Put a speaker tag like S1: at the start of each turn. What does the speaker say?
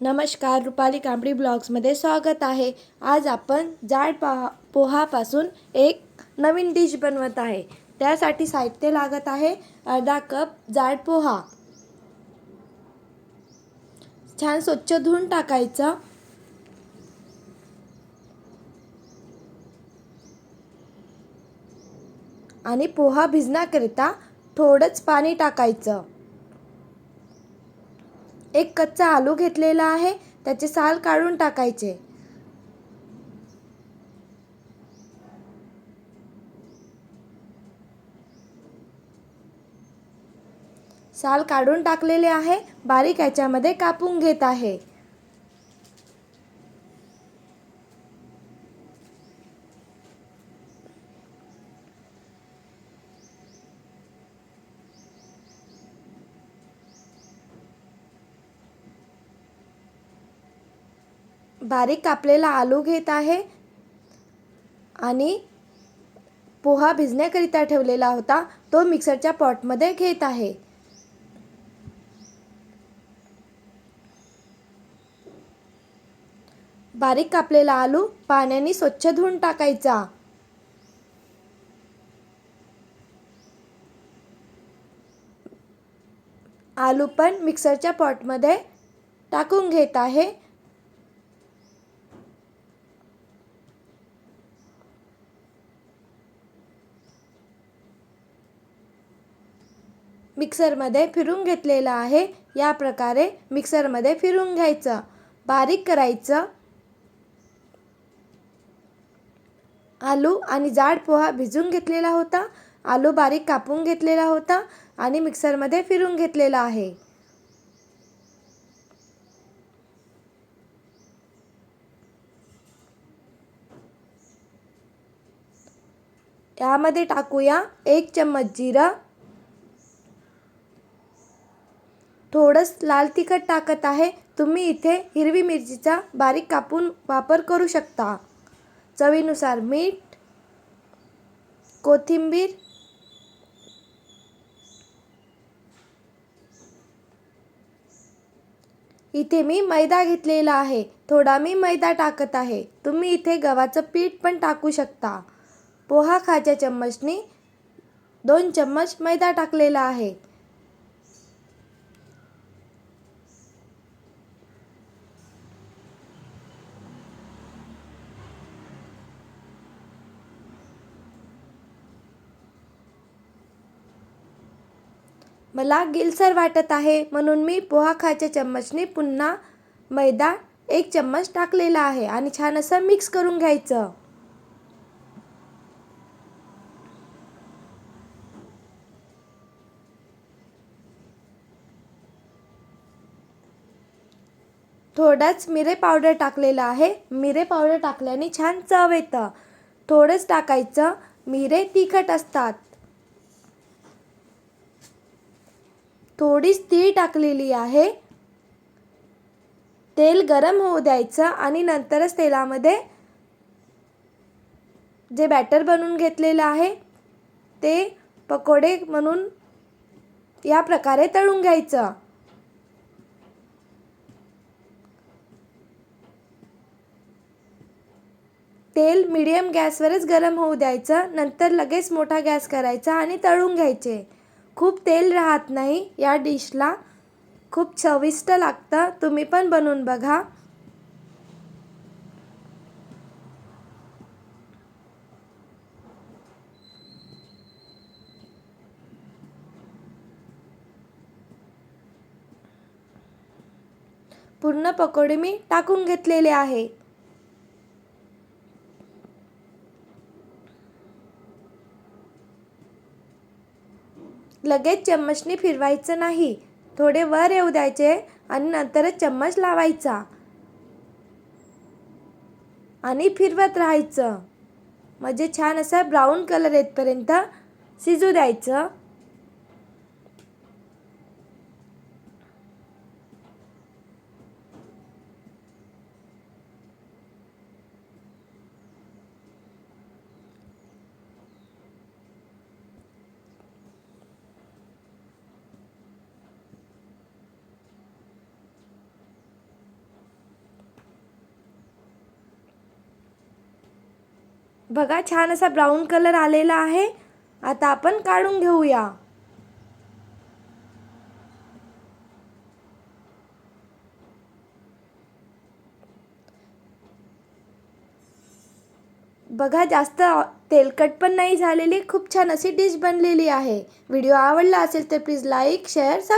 S1: नमस्कार, रुपाली कांबडी ब्लॉग्समध्ये स्वागत आहे। आज आपण जाड पोहापासून एक नवीन डिश बनवत आहे। त्यासाठी साहित्य लागत आहे अर्धा कप जाड पोहा। छान स्वच्छ धुवून टाकायचं आणि पोहा भिजण्याकरिता थोडंच पाणी टाकायचं। एक कच्चा आलू घेतलेला आहे, त्याचे साल काढून टाकायचे। साल काढून टाकलेले आहे, बारीक याच्यामध्ये कापून घेत आहे। बारीक कापलेला आलू घेत आहे आणि पोहा भिजण्याकरिता ठेवलेला होता तो मिक्सरच्या पॉटमध्ये घेत आहे। बारीक कापलेला आलू पाण्याने स्वच्छ धुवून टाकायचा। आलू पण मिक्सरच्या पॉटमध्ये टाकून घेत आहे। मिक्सरमध्ये फिरून घेतलेला आहे। या प्रकारे मिक्सरमध्ये फिरून घ्यायचं, बारीक करायचं। आलू आणि जाड पोहा भिजून घेतलेला होता, आलू बारीक कापून घेतलेला होता आणि मिक्सरमध्ये फिरून घेतलेला आहे। यामध्ये टाकूया 1 चम्मच जिरं, थोडंच लाल तिखट टाकत आहे। तुम्ही इथे हिरवी मिरचीचा बारीक कापून वापर करू शकता। चवीनुसार मीठ, कोथिंबीर, इथे मी मैदा घेतलेला आहे, थोडा मी मैदा टाकत आहे। तुम्ही इथे गव्हाचं पीठ पण टाकू शकता। पोहा खायच्या चम्मचनी 2 चम्मच मैदा टाकलेला आहे। मला गिलसर वाटत आहे म्हणून मी पोहा खायच्या चम्मचनी पुन्हा मैदा 1 चम्मच टाकलेला आहे आणि छान असं मिक्स करून घ्यायचं। थोडाच मिरे पावडर टाकलेला आहे। मिरे पावडर टाकल्याने छान चव येतं। थोडंच टाकायचं, मिरे तिखट असतात। थोडीच तीळ टाकलेली आहे। तेल गरम होऊ द्यायचं आणि नंतरच तेलामध्ये जे बॅटर बनवून घेतलेलं आहे ते पकोडे म्हणून या प्रकारे तळून घ्यायचं। तेल मीडियम गॅसवरच गरम होऊ द्यायचं, नंतर लगेच मोठा गॅस करायचा आणि तळून घ्यायचे। खूप तेल राहत नाही या डिशला, खूप चविष्ट लागतं। तुम्ही पण बनवून बघा। पूर्ण पकोडे मी टाकून घेतलेले आहे। लगेच चम्मचने फिरवायचं नाही, थोडे वर येऊ द्यायचे आणि नंतरच चम्मच लावायचा आणि फिरवत राहायचं। म्हणजे छान असा ब्राऊन कलर येतपर्यंत शिजू द्यायचं। बघा छान असा ब्राऊन कलर आलेला आहे. आता आपण काढून घेऊया. बघा जास्त तेलकट पण नाही झालेली, खूप छान अशी डिश बनलेली आहे. व्हिडिओ आवडला असेल तर प्लीज लाईक, शेअर, सबस्क्राईब